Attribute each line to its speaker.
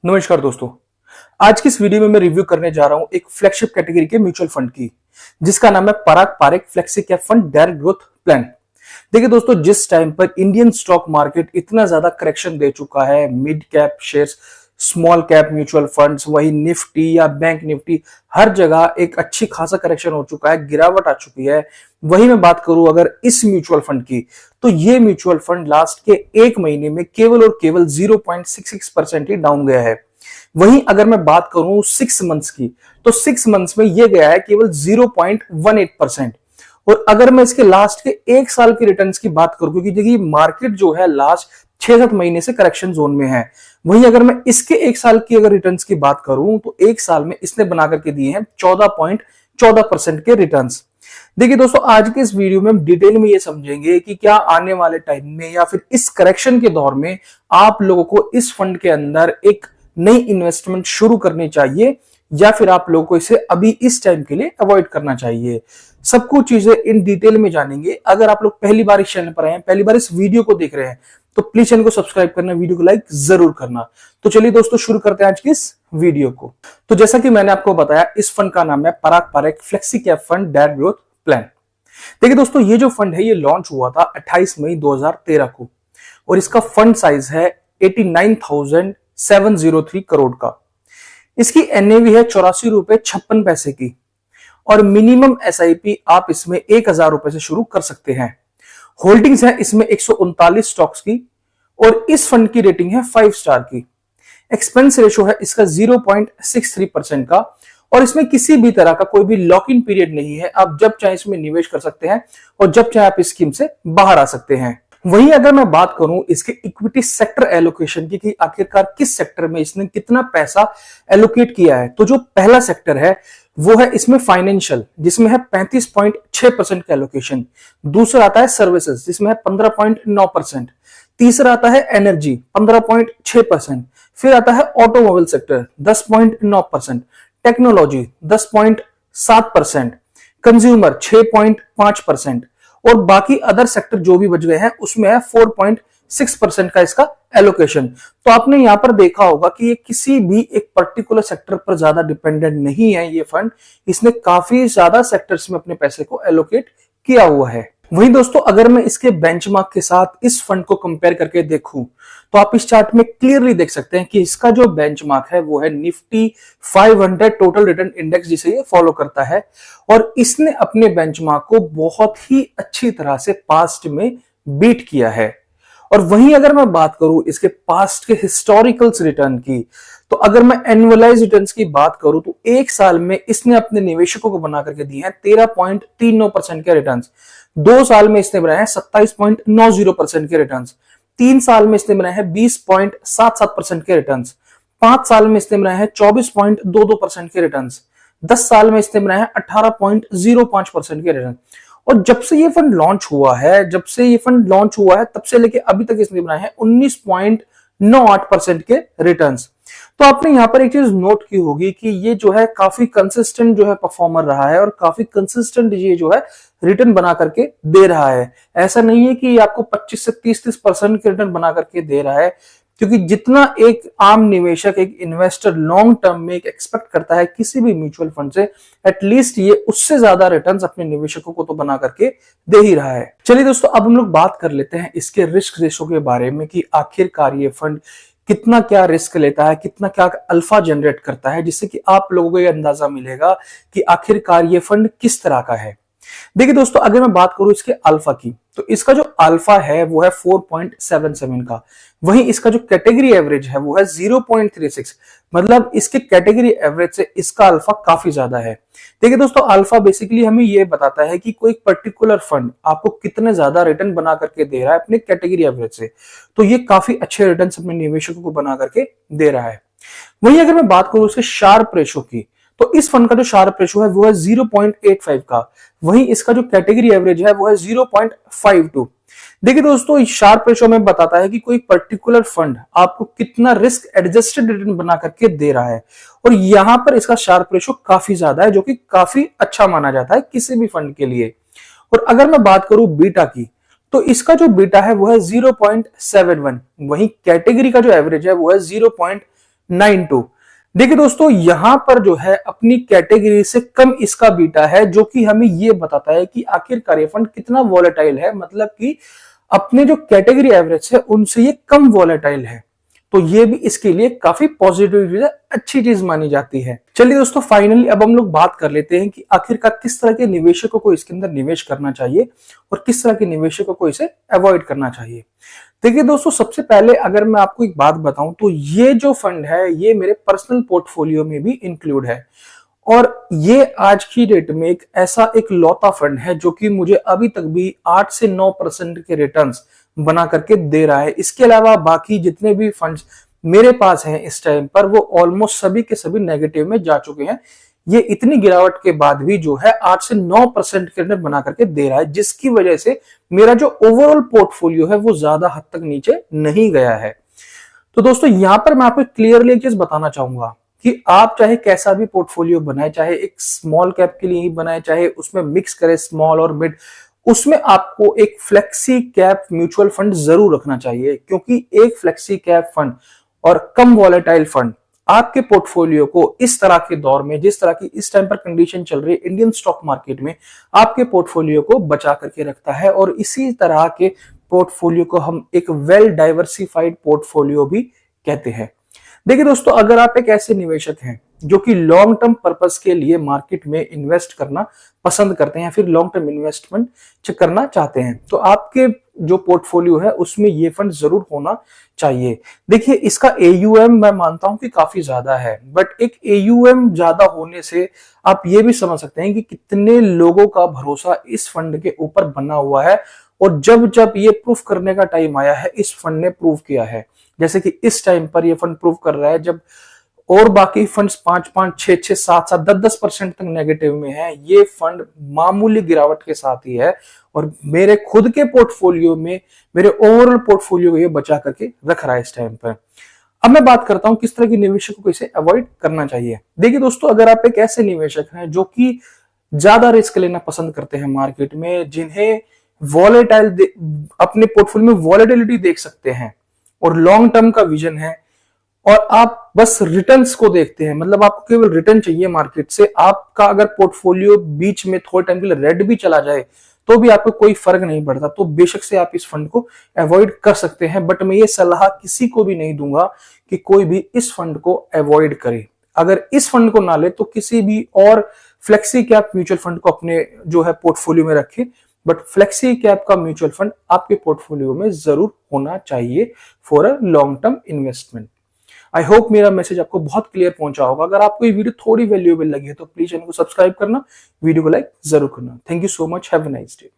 Speaker 1: नमस्कार दोस्तों। आज की इस वीडियो में मैं रिव्यू करने जा रहा हूं एक फ्लैगशिप कैटेगरी के म्यूचुअल फंड की, जिसका नाम है Parag Parikh flexi cap fund direct growth plan. देखिए दोस्तों, जिस टाइम पर इंडियन स्टॉक मार्केट इतना ज्यादा करेक्शन दे चुका है, mid cap shares, small cap mutual funds, वही निफ्टी या बैंक निफ्टी, हर जगह एक अच्छी खासा करेक्शन हो चुका है, गिरावट आ चुकी है। वही मैं बात करूं अगर इस म्यूचुअल फंड की, तो ये म्यूचुअल फंड लास्ट के एक महीने में केवल और केवल 0.66% ही डाउन गया है। वहीं अगर मैं बात करूं 6 मंथ्स की, तो 6 मंथ्स में ये गया है केवल 0.18%। और अगर मैं इसके लास्ट के एक साल के रिटर्न्स की बात करूं, क्योंकि देखिए मार्केट जो है लास्ट 6-7 महीने से करेक्शन जोन में है, वहीं अगर मैं इसके एक साल की अगर रिटर्न्स की बात करूं, तो एक साल में इसने बना करके दिए हैं 14.14% के रिटर्न्स। देखिए दोस्तों, आज के इस वीडियो में हम डिटेल में ये समझेंगे कि क्या आने वाले टाइम में या फिर इस करेक्शन के दौर में आप लोगों को इस फंड के अंदर एक नई इन्वेस्टमेंट शुरू करनी चाहिए या फिर आप लोगों को इसे अभी इस टाइम के लिए अवॉइड करना चाहिए। सब कुछ चीजें इन डिटेल में जानेंगे। अगर आप लोग पहली बार इस चैनल पर आए हैं, पहली बार इस वीडियो को देख रहे हैं, तो प्लीज चैनल को सब्सक्राइब करना, वीडियो को लाइक जरूर करना। तो चलिए दोस्तों, शुरू करते हैं आज की इस वीडियो को। तो जैसा कि मैंने आपको बताया, इस फंड का नाम है Parag Parikh flexi cap fund direct growth plan. देखिए दोस्तों, ये जो फंड है ये लॉन्च हुआ था 28 मई 2013 को, और इसका फंड साइज है 89,703 करोड़ का। इसकी एनएवी है 84 रुपए 56 पैसे की, और मिनिमम एसआईपी आप इसमें 1,000 रुपए से शुरू कर सकते हैं। होल्डिंग्स है इसमें 139 स्टॉक्स की, और इस फंड की रेटिंग है 5 स्टार की। एक्सपेंस रेशो है इसका 0.63% का, और इसमें किसी भी तरह का कोई भी लॉक इन पीरियड नहीं है। आप जब चाहे इसमें निवेश कर सकते हैं और जब चाहे आप इस स्कीम से बाहर आ सकते हैं। वहीं अगर मैं बात करूं इसके इक्विटी सेक्टर एलोकेशन की, कि आखिरकार किस सेक्टर में इसने कितना पैसा एलोकेट किया है, तो जो पहला सेक्टर है वो है इसमें फाइनेंशियल, जिसमें है 35.6% का एलोकेशन। दूसरा आता है सर्विसेज, जिसमें है 15.9%। तीसरा आता है एनर्जी 15.6%। फिर आता है ऑटोमोबाइल सेक्टर 10.9%, टेक्नोलॉजी 10.7%, कंज्यूमर 6.5%, और बाकी अदर सेक्टर जो भी बच गए हैं उसमें है 4.6% का इसका एलोकेशन। तो आपने यहां पर देखा होगा कि ये किसी भी एक पर्टिकुलर सेक्टर पर ज्यादा डिपेंडेंट नहीं है। ये फंड इसने काफी ज्यादा सेक्टर्स में अपने पैसे को एलोकेट किया हुआ है। वहीं दोस्तों, अगर मैं इसके बेंचमार्क के साथ इस फंड को कंपेयर करके देखूं, तो आप इस चार्ट में क्लियरली देख सकते हैं कि इसका जो बेंचमार्क है वो है निफ्टी 500 टोटल रिटर्न इंडेक्स, जिसे ये फॉलो करता है। और इसने अपने बेंचमार्क को बहुत ही अच्छी तरह से पास्ट में बीट किया है। और वहीं अगर मैं बात करूं इसके पास्ट के हिस्टोरिकल्स रिटर्न की, तो अगर मैं एनुअलाइज रिटर्न्स की बात करूं, तो एक साल में इसने अपने निवेशकों को बना करके दिए हैं 13.39% के रिटर्न्स। 2 साल में इसने बनाए हैं 27.90% के रिटर्न्स। 3 साल में इसने बनाए हैं 20.77% के रिटर्न्स। 5 साल में इसने बनाए हैं 24.22% के रिटर्न्स। 10 साल में इसने बनाए हैं 18.05% के रिटर्न। और जब से ये फंड लॉन्च हुआ है तब से लेके अभी तक इसने बनाए हैं 19.98% के रिटर्न्स। तो आपने यहां पर एक चीज नोट की होगी कि ये जो है काफी कंसिस्टेंट जो है परफॉर्मर रहा है, और काफी कंसिस्टेंट ये जो है रिटर्न बना करके दे रहा है। ऐसा नहीं है कि ये आपको 25 से 30% के रिटर्न बना करके दे रहा है, क्योंकि जितना एक आम निवेशक, एक इन्वेस्टर लॉन्ग टर्म में एक एक्सपेक्ट करता है किसी भी म्यूचुअल फंड से, एटलीस्ट ये उससे ज्यादा रिटर्न्स अपने निवेशकों को तो बना करके दे ही रहा है। चलिए दोस्तों, अब हम लोग बात कर लेते हैं इसके रिस्क रेशो के बारे में, कि आखिरकार ये फंड कितना क्या रिस्क लेता है, कितना क्या अल्फा जनरेट करता है, जिससे कि आप लोगों को ये अंदाजा मिलेगा कि आखिरकार ये फंड किस तरह का है। देखिए दोस्तों, अगर मैं बात करूं इसके अल्फा की, तो इसका जो अल्फा है वो है 4.77 का। वहीं इसका जो कैटेगरी एवरेज है वो है 0.36, मतलब इसके कैटेगरी एवरेज से इसका अल्फा काफी ज्यादा है। देखिए दोस्तों, अल्फा बेसिकली हमें ये बताता है कि कोई पर्टिकुलर फंड आपको कितने ज्यादा रिटर्न बना करके दे रहा है अपने कैटेगरी एवरेज से। तो ये काफी अच्छे रिटर्न अपने निवेशकों को बना करके दे रहा है। वहीं अगर मैं बात करूं उसके शार्प रेशो की, तो इस फंड का जो शार्प रेशो है वो है 0.85 का। वहीं इसका जो कैटेगरी एवरेज है वो है 0.52। देखिए दोस्तों, इस शार्प रेशो में बताता है कि कोई पर्टिकुलर फंड आपको कितना रिस्क एडजस्टेड रिटर्न बना करके दे रहा है, और यहां पर इसका शार्प रेशो काफी ज्यादा है, जो कि काफी अच्छा माना जाता है किसी भी फंड के लिए। और अगर मैं बात करूं बीटा की, तो इसका जो बीटा है वो है 0.71। वहीं कैटेगरी का जो एवरेज है वो है 92। देखिए दोस्तों, यहां पर जो है अपनी कैटेगरी से कम इसका बीटा है, जो कि हमें ये बताता है कि आखिरकार ये फंड कितना वॉलेटाइल है, मतलब कि अपने जो कैटेगरी एवरेज है उनसे ये कम वॉलेटाइल है। तो ये भी इसके लिए काफी पॉजिटिव अच्छी चीज मानी जाती है। चलिए दोस्तों, फाइनली अब हम लोग बात कर लेते हैं कि आखिरकार किस तरह के निवेशकों को इसके अंदर निवेश करना चाहिए और किस तरह के निवेशकों को इसे अवॉइड करना चाहिए। देखिए दोस्तों, सबसे पहले अगर मैं आपको एक बात बताऊं तो ये जो फंड है ये मेरे पर्सनल पोर्टफोलियो में भी इंक्लूड है, और ये आज की डेट में एक ऐसा एक लौता फंड है जो कि मुझे अभी तक भी 8 से 9% के रिटर्न्स बना करके दे रहा है। इसके अलावा बाकी जितने भी फंड्स मेरे पास हैं इस टाइम पर, वो ऑलमोस्ट सभी के सभी नेगेटिव में जा चुके हैं। ये इतनी गिरावट के बाद भी जो है 8 से 9% के रिटर्न बना करके दे रहा है, जिसकी वजह से मेरा जो ओवरऑल पोर्टफोलियो है वो ज्यादा हद तक नीचे नहीं गया है। तो दोस्तों, यहां पर मैं आपको क्लियरली एक चीज बताना चाहूंगा कि आप चाहे कैसा भी पोर्टफोलियो बनाए, चाहे एक स्मॉल कैप के लिए ही बनाए, चाहे उसमें मिक्स करें स्मॉल और मिड, उसमें आपको एक फ्लेक्सी कैप म्यूचुअल फंड जरूर रखना चाहिए, क्योंकि एक फ्लेक्सी कैप फंड और कम वॉलेटाइल फंड आपके पोर्टफोलियो को इस तरह के दौर में, जिस तरह की इस टाइम पर कंडीशन चल रही है इंडियन स्टॉक मार्केट में, आपके पोर्टफोलियो को बचा करके रखता है। और इसी तरह के पोर्टफोलियो को हम एक वेल डाइवर्सिफाइड पोर्टफोलियो भी कहते हैं। देखिए दोस्तों, अगर आप एक ऐसे निवेशक हैं जो कि लॉन्ग टर्म पर्पस के लिए मार्केट में इन्वेस्ट करना पसंद करते हैं या फिर लॉन्ग टर्म इन्वेस्टमेंट करना चाहते हैं, तो आपके जो पोर्टफोलियो है उसमें ये फंड जरूर होना चाहिए। देखिए, इसका AUM मैं मानता हूं कि काफी ज्यादा है, बट एक AUM ज्यादा होने से आप ये भी समझ सकते हैं कि कितने लोगों का भरोसा इस फंड के ऊपर बना हुआ है, और जब जब ये प्रूफ करने का टाइम आया है इस फंड ने प्रूव किया है। जैसे कि इस टाइम पर ये फंड प्रूव कर रहा है, जब और बाकी फंड्स 5-5, 6-6, 7-7, 10-10% तक नेगेटिव में है, ये फंड मामूली गिरावट के साथ ही है, और मेरे खुद के पोर्टफोलियो में, मेरे ओवरऑल पोर्टफोलियो को ये बचा करके रख रहा है इस टाइम पर। अब मैं बात करता हूं किस तरह के निवेशकों को इसे अवॉइड करना चाहिए। देखिए दोस्तों, अगर आप एक ऐसे निवेशक हैं जो कि ज्यादा रिस्क लेना पसंद करते हैं मार्केट में, जिन्हें वॉलेटाइल अपने पोर्टफोलियो में वॉलेटिलिटी देख सकते हैं और लॉन्ग टर्म का विजन है, और आप बस रिटर्न्स को देखते हैं, मतलब आपको केवल रिटर्न चाहिए मार्केट से, आपका अगर पोर्टफोलियो बीच में थोड़े टाइम के लिए रेड भी चला जाए तो भी आपको कोई फर्क नहीं पड़ता, तो बेशक से आप इस फंड को अवॉइड कर सकते हैं। बट मैं ये सलाह किसी को भी नहीं दूंगा कि कोई भी इस फंड को अवॉइड करे। अगर इस फंड को ना ले तो किसी भी और फ्लेक्सी कैप म्यूचुअल फंड को अपने जो है पोर्टफोलियो में रखें, बट फ्लेक्सी कैप का म्यूचुअल फंड आपके पोर्टफोलियो में जरूर होना चाहिए for a long term investment. I hope मेरा मैसेज आपको बहुत क्लियर पहुंचा होगा। अगर आपको ये वीडियो थोड़ी वैल्यूएबल लगी है तो प्लीज चैनल को सब्सक्राइब करना, वीडियो को लाइक जरूर करना। Thank you so much, have a nice day.